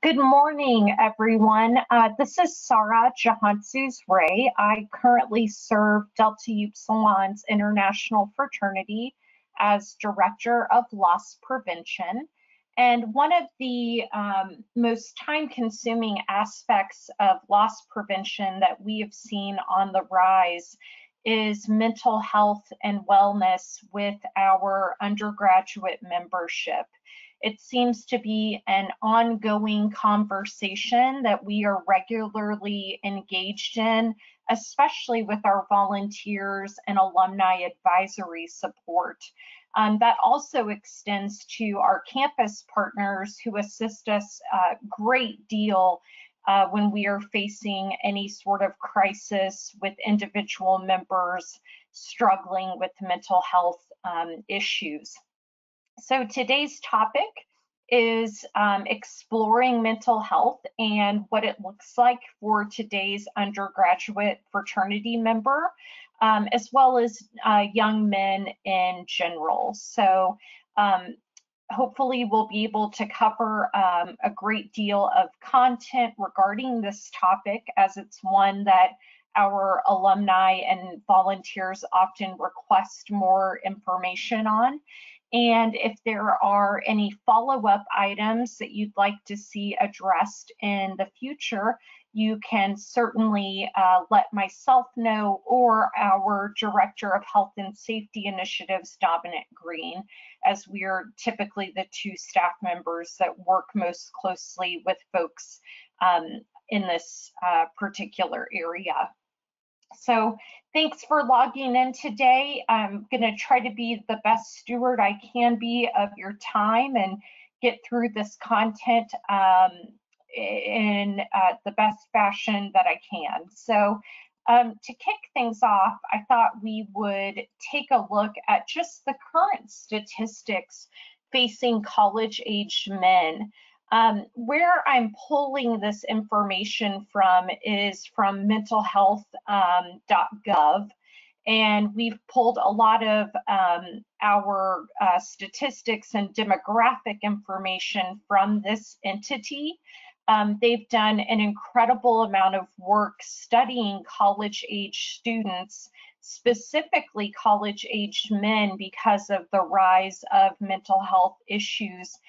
Good morning, everyone. This is Sarah Jahantzuz Ray. I currently serve Delta Upsilon's International Fraternity as Director of Loss Prevention. And one of the most time-consuming aspects of loss prevention that we have seen on the rise is mental health and wellness with our undergraduate membership. It seems to be an ongoing conversation that we are regularly engaged in, especially with our volunteers and alumni advisory support. That also extends to our campus partners who assist us a great deal when we are facing any sort of crisis with individual members struggling with mental health issues. So today's topic is exploring mental health and what it looks like for today's undergraduate fraternity member, as well as young men in general. So hopefully we'll be able to cover a great deal of content regarding this topic, as it's one that our alumni and volunteers often request more information on. And if there are any follow-up items that you'd like to see addressed in the future, you can certainly let myself know or our Director of Health and Safety Initiatives, Dominic Green, as we are typically the two staff members that work most closely with folks in this particular area. So thanks for logging in today. I'm going to try to be the best steward I can be of your time and get through this content in the best fashion that I can. So to kick things off, I thought we would take a look at just the current statistics facing college-aged men. Where I'm pulling this information from is from MENTALHEALTH.GOV, and we've pulled a lot of our statistics and demographic information from this entity. They've done an incredible amount of work studying college-age students, specifically college-aged men, because of the rise of mental health issues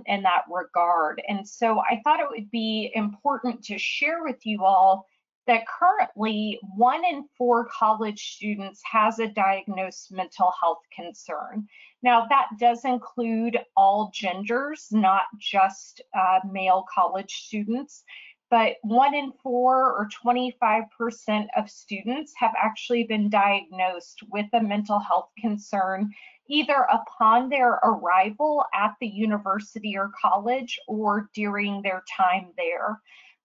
in that regard. And so I thought it would be important to share with you all that currently 1 in 4 college students has a diagnosed mental health concern. Now that does include all genders, not just male college students, but 1 in 4 or 25% of students have actually been diagnosed with a mental health concern either upon their arrival at the university or college or during their time there.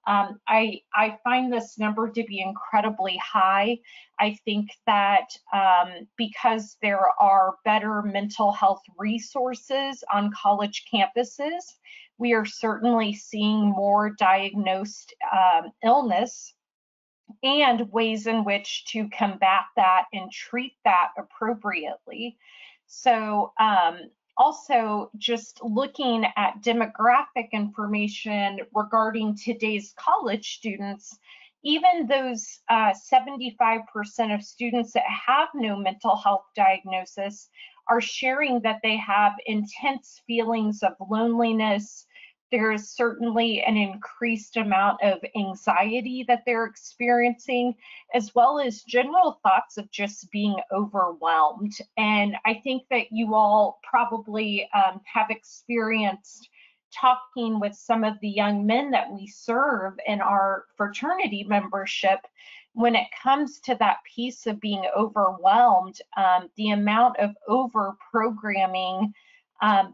I find this number to be incredibly high. I think that because there are better mental health resources on college campuses, we are certainly seeing more diagnosed illness and ways in which to combat that and treat that appropriately. So also just looking at demographic information regarding today's college students, even those 75% of students that have no mental health diagnosis are sharing that they have intense feelings of loneliness. There is certainly an increased amount of anxiety that they're experiencing, as well as general thoughts of just being overwhelmed. And I think that you all probably have experienced talking with some of the young men that we serve in our fraternity membership. When it comes to that piece of being overwhelmed, the amount of over-programming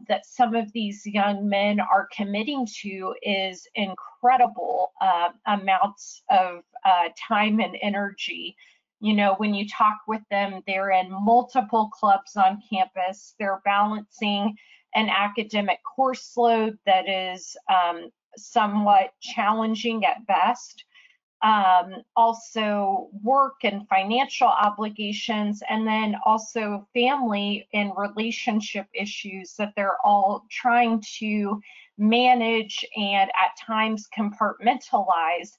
that some of these young men are committing to is incredible amounts of time and energy. You know, when you talk with them, they're in multiple clubs on campus. They're balancing an academic course load that is somewhat challenging at best. Also work and financial obligations, and then also family and relationship issues that they're all trying to manage and at times compartmentalize.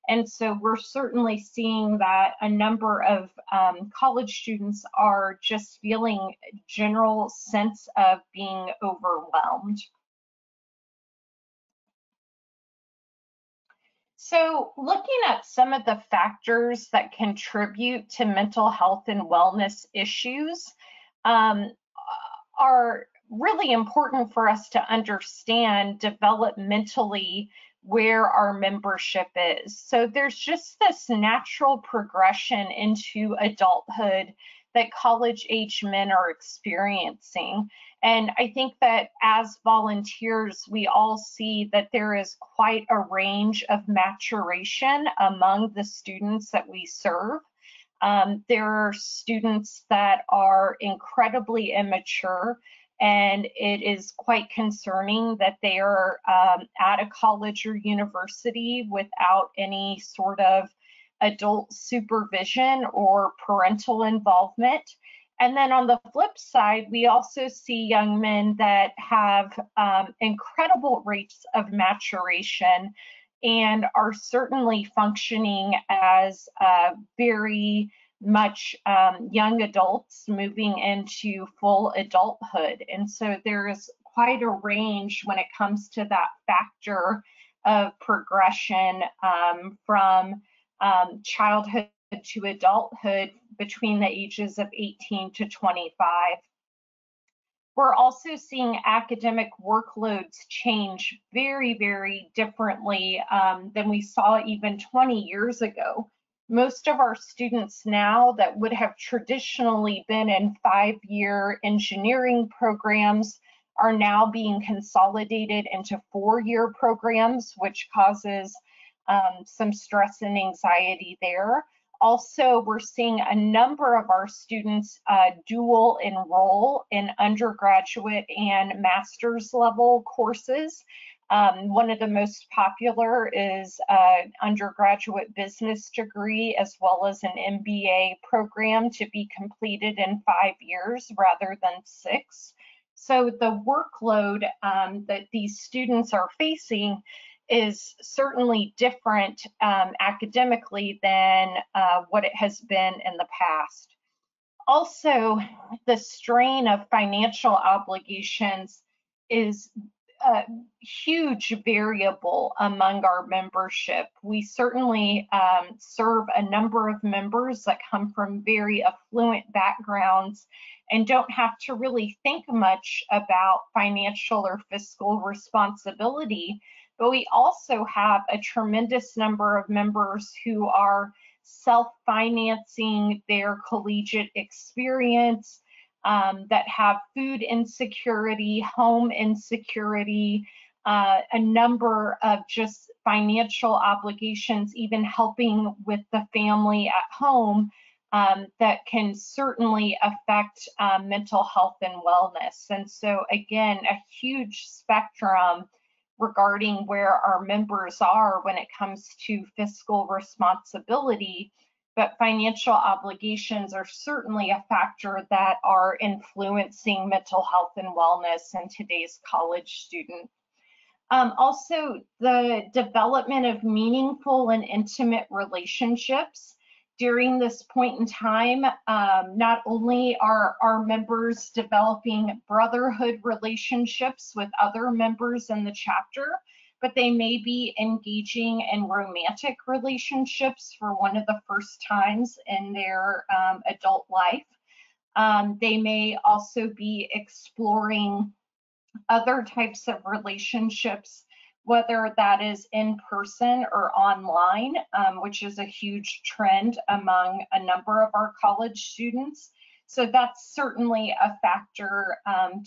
And so we're certainly seeing that a number of college students are just feeling a general sense of being overwhelmed. So looking at some of the factors that contribute to mental health and wellness issues are really important for us to understand developmentally where our membership is. So there's just this natural progression into adulthood that college-age men are experiencing. And I think that as volunteers, we all see that there is quite a range of maturation among the students that we serve. There are students that are incredibly immature, and it is quite concerning that they are at a college or university without any sort of adult supervision or parental involvement. And then on the flip side, we also see young men that have incredible rates of maturation and are certainly functioning as very much young adults moving into full adulthood. And so there is quite a range when it comes to that factor of progression from childhood to adulthood between the ages of 18 to 25. We're also seeing academic workloads change very, very differently than we saw even 20 years ago. Most of our students now that would have traditionally been in 5-year engineering programs are now being consolidated into 4-year programs, which causes some stress and anxiety there. Also, we're seeing a number of our students dual enroll in undergraduate and master's level courses. One of the most popular is an undergraduate business degree as well as an MBA program to be completed in 5 years rather than 6. So the workload that these students are facing is certainly different academically than what it has been in the past. Also, the strain of financial obligations is a huge variable among our membership. We certainly serve a number of members that come from very affluent backgrounds and don't have to really think much about financial or fiscal responsibility. But we also have a tremendous number of members who are self-financing their collegiate experience, that have food insecurity, home insecurity, a number of just financial obligations, even helping with the family at home, that can certainly affect mental health and wellness. And so again, a huge spectrum regarding where our members are when it comes to fiscal responsibility, but financial obligations are certainly a factor that are influencing mental health and wellness in today's college student. Also, the development of meaningful and intimate relationships. During this point in time, not only are our members developing brotherhood relationships with other members in the chapter, but they may be engaging in romantic relationships for one of the first times in their adult life. They may also be exploring other types of relationships, whether that is in person or online, which is a huge trend among a number of our college students. So that's certainly a factor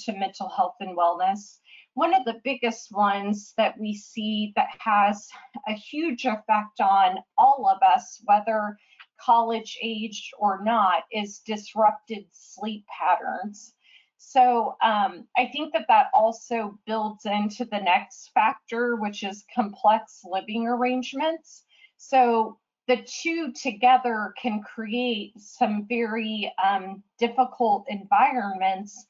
to mental health and wellness. One of the biggest ones that we see that has a huge effect on all of us, whether college aged or not, is disrupted sleep patterns. So I think that that also builds into the next factor, which is complex living arrangements. So the two together can create some very difficult environments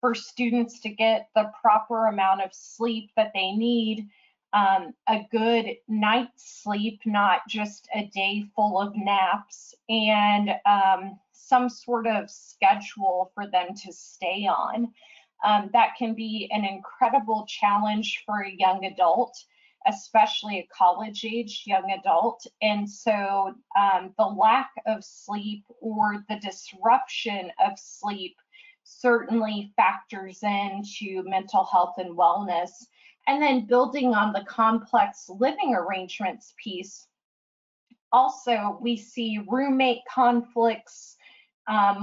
for students to get the proper amount of sleep that they need, a good night's sleep, not just a day full of naps, and some sort of schedule for them to stay on. That can be an incredible challenge for a young adult, especially a college-age young adult. And so the lack of sleep or the disruption of sleep certainly factors into mental health and wellness. And then building on the complex living arrangements piece, also we see roommate conflicts.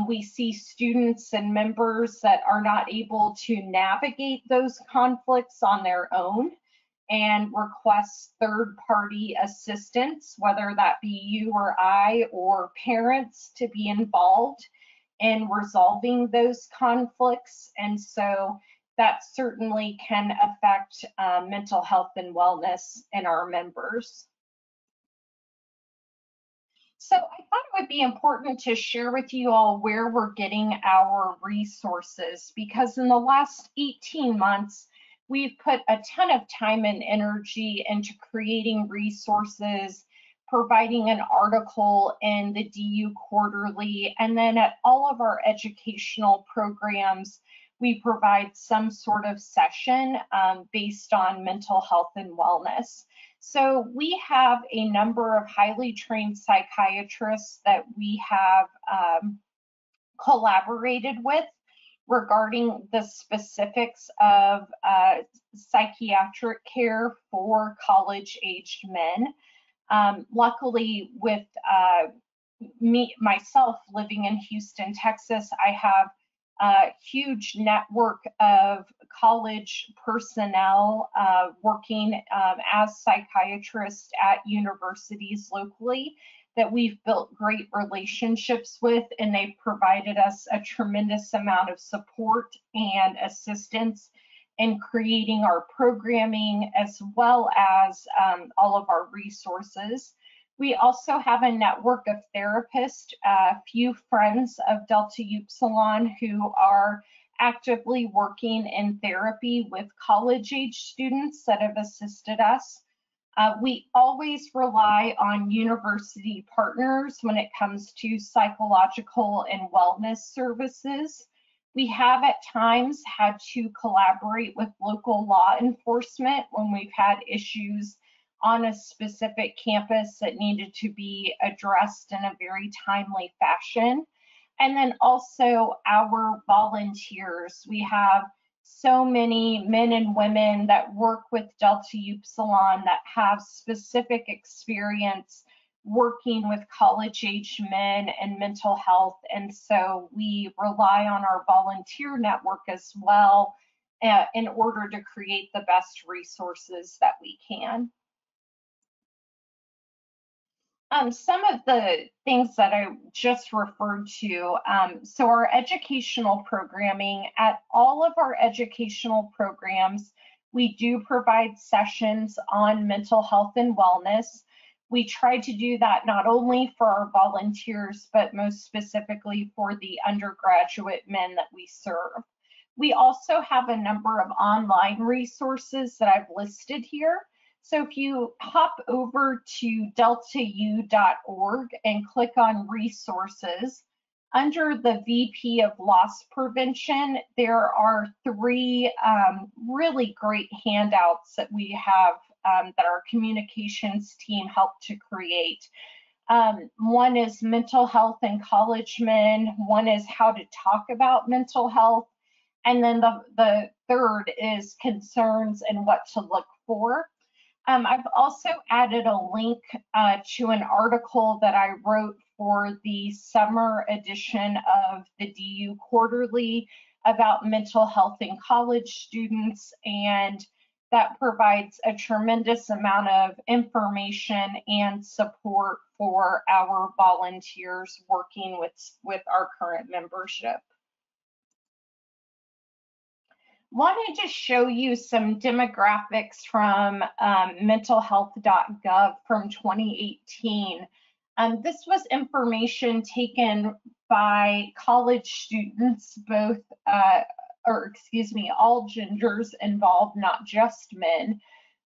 We see students and members that are not able to navigate those conflicts on their own and request third-party assistance, whether that be you or I or parents, to be involved in resolving those conflicts. And so that certainly can affect mental health and wellness in our members. So I thought it would be important to share with you all where we're getting our resources, because in the last 18 months, we've put a ton of time and energy into creating resources, providing an article in the DU Quarterly, and then at all of our educational programs, we provide some sort of session based on mental health and wellness. So we have a number of highly trained psychiatrists that we have collaborated with regarding the specifics of psychiatric care for college-aged men. Luckily, with myself living in Houston, Texas, I have a huge network of college personnel working as psychiatrists at universities locally that we've built great relationships with, and they've provided us a tremendous amount of support and assistance in creating our programming as well as all of our resources. We also have a network of therapists, a few friends of Delta Upsilon who are actively working in therapy with college-age students that have assisted us. We always rely on university partners when it comes to psychological and wellness services. We have at times had to collaborate with local law enforcement when we've had issues on a specific campus that needed to be addressed in a very timely fashion. And then also our volunteers. We have so many men and women that work with Delta Upsilon that have specific experience working with college-aged men and mental health. And so we rely on our volunteer network as well in order to create the best resources that we can. Some of the things that I just referred to, so our educational programming, at all of our educational programs, we do provide sessions on mental health and wellness. We try to do that not only for our volunteers, but most specifically for the undergraduate men that we serve. We also have a number of online resources that I've listed here. So if you hop over to deltau.org and click on resources, under the VP of Loss Prevention, there are three really great handouts that we have that our communications team helped to create. One is mental health in college men, one is how to talk about mental health, and then the third is concerns and what to look for. I've also added a link to an article that I wrote for the summer edition of the DU Quarterly about mental health in college students, and that provides a tremendous amount of information and support for our volunteers working with our current membership. Wanted to show you some demographics from MENTALHEALTH.GOV from 2018. This was information taken by college students, both or excuse me, all genders involved, not just men.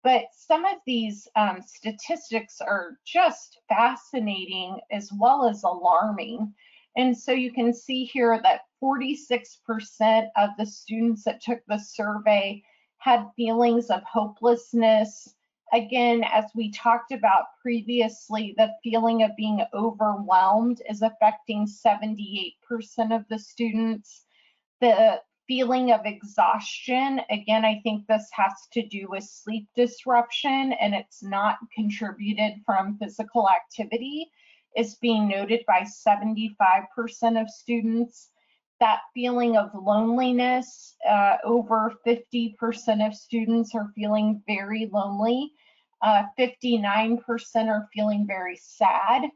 But some of these statistics are just fascinating as well as alarming. And so you can see here that 46% of the students that took the survey had feelings of hopelessness. Again, as we talked about previously, the feeling of being overwhelmed is affecting 78% of the students. The feeling of exhaustion, again, I think this has to do with sleep disruption and it's not contributed from physical activity, is being noted by 75% of students. That feeling of loneliness, over 50% of students are feeling very lonely. 59% are feeling very sad.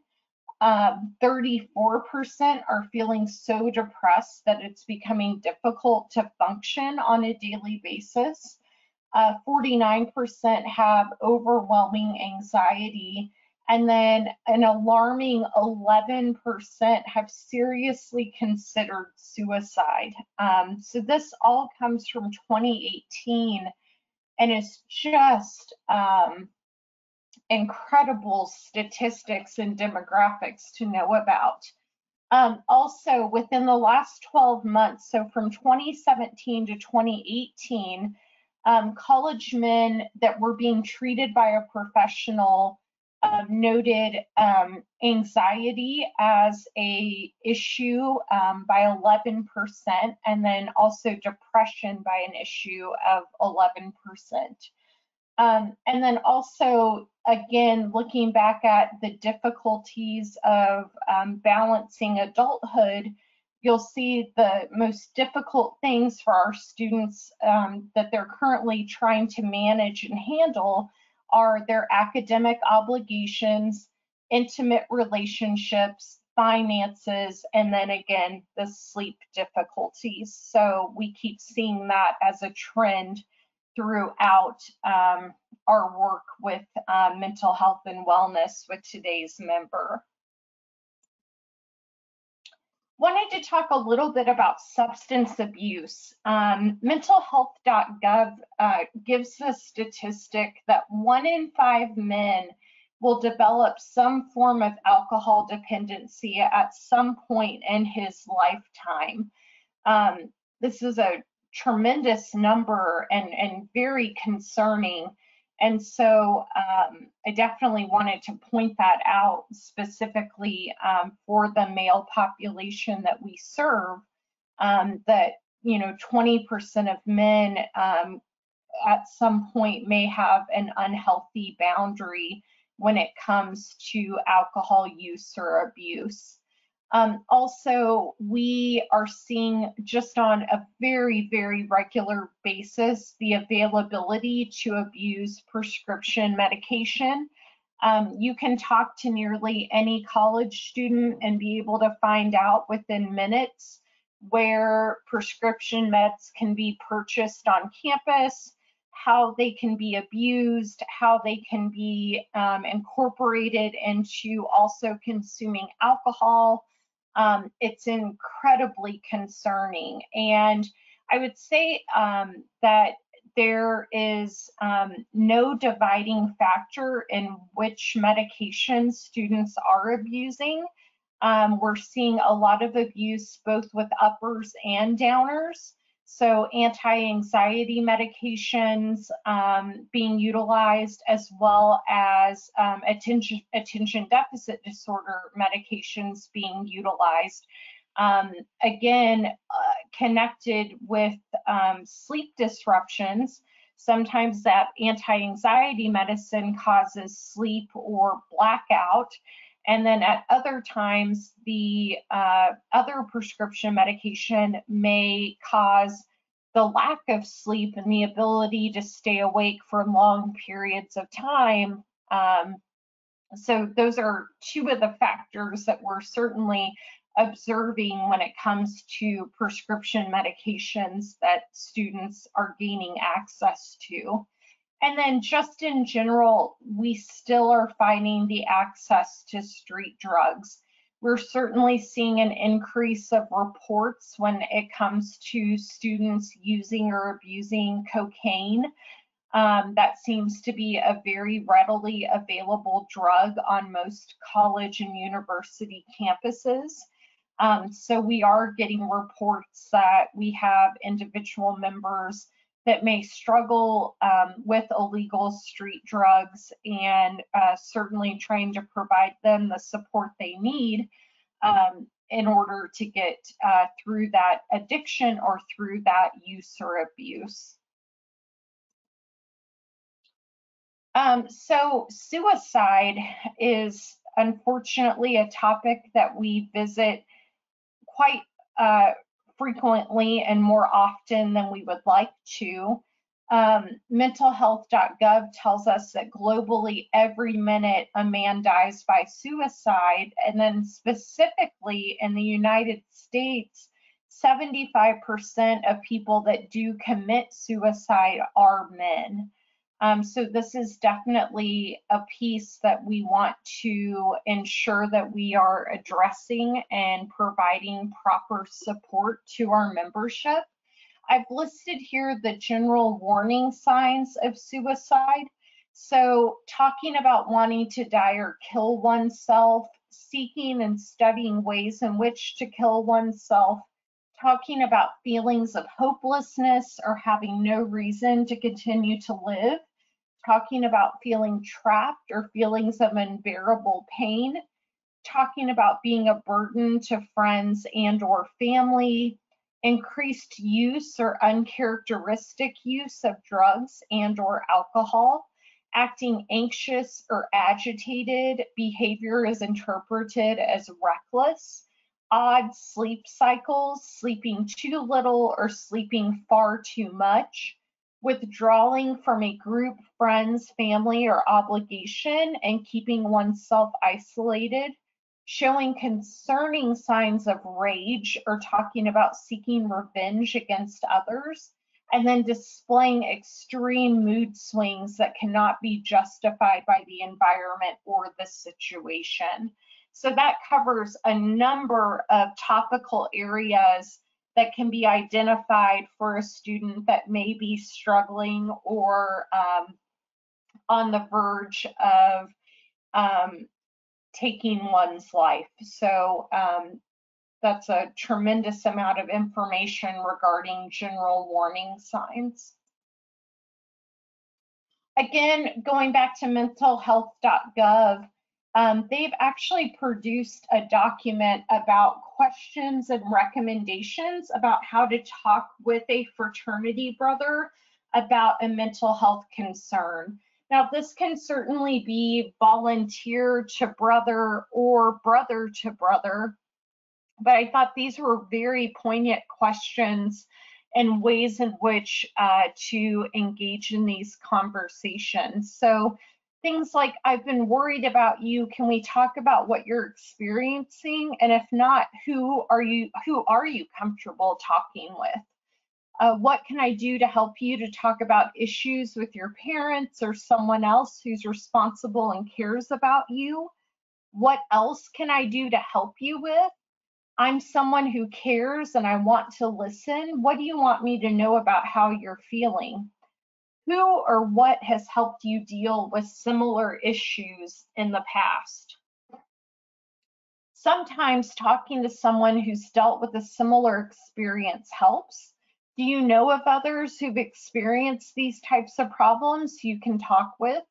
34% are feeling so depressed that it's becoming difficult to function on a daily basis. 49% have overwhelming anxiety, and then an alarming 11% have seriously considered suicide. So this all comes from 2018, and it's just incredible statistics and demographics to know about. Also, within the last 12 months, so from 2017 to 2018, college men that were being treated by a professional noted anxiety as a issue by 11%, and then also depression by an issue of 11%. And then also, again, looking back at the difficulties of balancing adulthood, you'll see the most difficult things for our students that they're currently trying to manage and handle are their academic obligations, intimate relationships, finances, and then again, the sleep difficulties. So we keep seeing that as a trend throughout our work with mental health and wellness with today's member. Wanted to talk a little bit about substance abuse. MENTALHEALTH.GOV gives a statistic that 1 in 5 men will develop some form of alcohol dependency at some point in his lifetime. This is a tremendous number and very concerning. And so I definitely wanted to point that out specifically for the male population that we serve, that, 20% of men at some point may have an unhealthy boundary when it comes to alcohol use or abuse. Also, we are seeing just on a very, very regular basis the availability to abuse prescription medication. You can talk to nearly any college student and be able to find out within minutes where prescription meds can be purchased on campus, how they can be abused, how they can be incorporated into also consuming alcohol. It's incredibly concerning. And I would say that there is no dividing factor in which medications students are abusing. We're seeing a lot of abuse both with uppers and downers. So anti-anxiety medications being utilized, as well as attention deficit disorder medications being utilized. Again, connected with sleep disruptions. Sometimes that anti-anxiety medicine causes sleep or blackout. And then at other times, the other prescription medication may cause the lack of sleep and the ability to stay awake for long periods of time. So those are two of the factors that we're certainly observing when it comes to prescription medications that students are gaining access to. And then just in general, we still are finding the access to street drugs. We're certainly seeing an increase of reports when it comes to students using or abusing cocaine. That seems to be a very readily available drug on most college and university campuses. So we are getting reports that we have individual members that may struggle with illegal street drugs, and certainly trying to provide them the support they need in order to get through that addiction or through that use or abuse. So suicide is unfortunately a topic that we visit quite frequently and more often than we would like to. MENTALHEALTH.GOV tells us that globally every minute a man dies by suicide, and then specifically in the United States, 75% of people that do commit suicide are men. So this is definitely a piece that we want to ensure that we are addressing and providing proper support to our membership. I've listed here the general warning signs of suicide. So talking about wanting to die or kill oneself, seeking and studying ways in which to kill oneself, talking about feelings of hopelessness or having no reason to continue to live, talking about feeling trapped or feelings of unbearable pain, talking about being a burden to friends and or family, increased use or uncharacteristic use of drugs and or alcohol, acting anxious or agitated, behavior is interpreted as reckless, odd sleep cycles, sleeping too little or sleeping far too much, withdrawing from a group, friends, family, or obligation, and keeping oneself isolated, showing concerning signs of rage or talking about seeking revenge against others, and then displaying extreme mood swings that cannot be justified by the environment or the situation. So that covers a number of topical areas that can be identified for a student that may be struggling or on the verge of taking one's life. So that's a tremendous amount of information regarding general warning signs. Again, going back to mentalhealth.gov, they've actually produced a document about questions and recommendations about how to talk with a fraternity brother about a mental health concern. Now, this can certainly be volunteer to brother or brother to brother, but I thought these were very poignant questions and ways in which to engage in these conversations. So things like, I've been worried about you. Can we talk about what you're experiencing? And if not, who are you comfortable talking with? What can I do to help you to talk about issues with your parents or someone else who's responsible and cares about you? What else can I do to help you with? I'm someone who cares and I want to listen. What do you want me to know about how you're feeling? Who or what has helped you deal with similar issues in the past? Sometimes talking to someone who's dealt with a similar experience helps. Do you know of others who've experienced these types of problems you can talk with?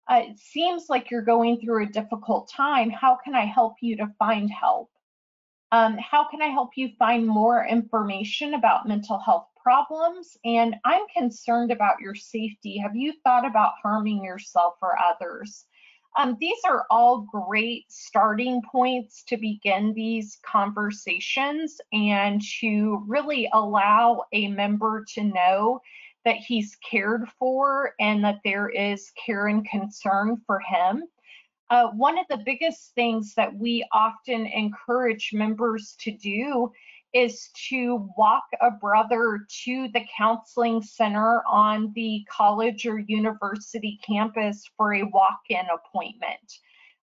It seems like you're going through a difficult time. How can I help you to find help? How can I help you find more information about mental health problems? And I'm concerned about your safety. Have you thought about harming yourself or others? These are all great starting points to begin these conversations and to really allow a member to know that he's cared for and that there is care and concern for him. One of the biggest things that we often encourage members to do is to walk a brother to the counseling center on the college or university campus for a walk-in appointment.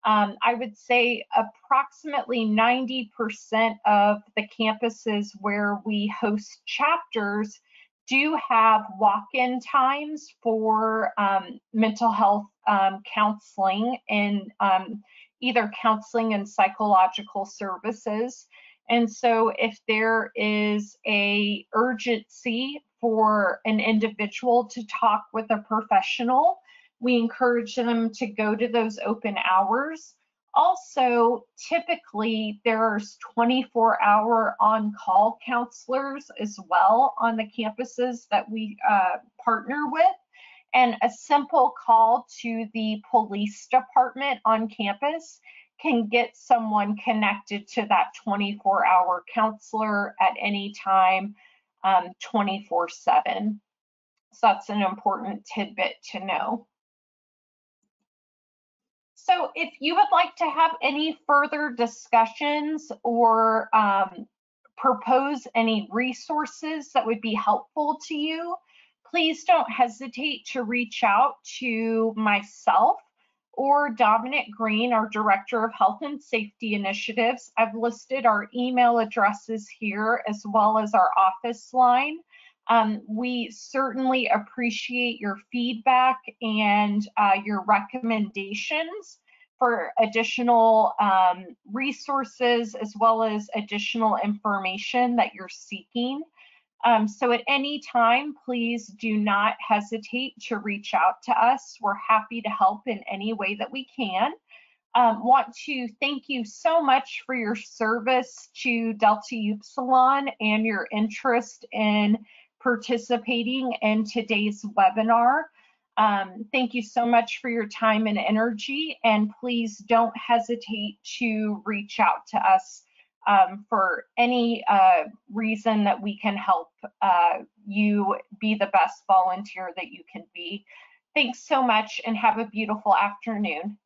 I would say approximately 90% of the campuses where we host chapters do have walk-in times for mental health counseling and either counseling and psychological services. And so if there is a urgency for an individual to talk with a professional, we encourage them to go to those open hours. Also, typically there's 24-hour on-call counselors as well on the campuses that we partner with. And a simple call to the police department on campus can get someone connected to that 24-hour counselor at any time, 24/7. So that's an important tidbit to know. So if you would like to have any further discussions or propose any resources that would be helpful to you, please don't hesitate to reach out to myself or Dominic Green, our Director of Health and Safety Initiatives. I've listed our email addresses here as well as our office line. We certainly appreciate your feedback and your recommendations for additional resources as well as additional information that you're seeking. So at any time, please do not hesitate to reach out to us. We're happy to help in any way that we can. Want to thank you so much for your service to Delta Upsilon and your interest in participating in today's webinar. Thank you so much for your time and energy, and please don't hesitate to reach out to us for any reason that we can help you be the best volunteer that you can be. Thanks so much and have a beautiful afternoon.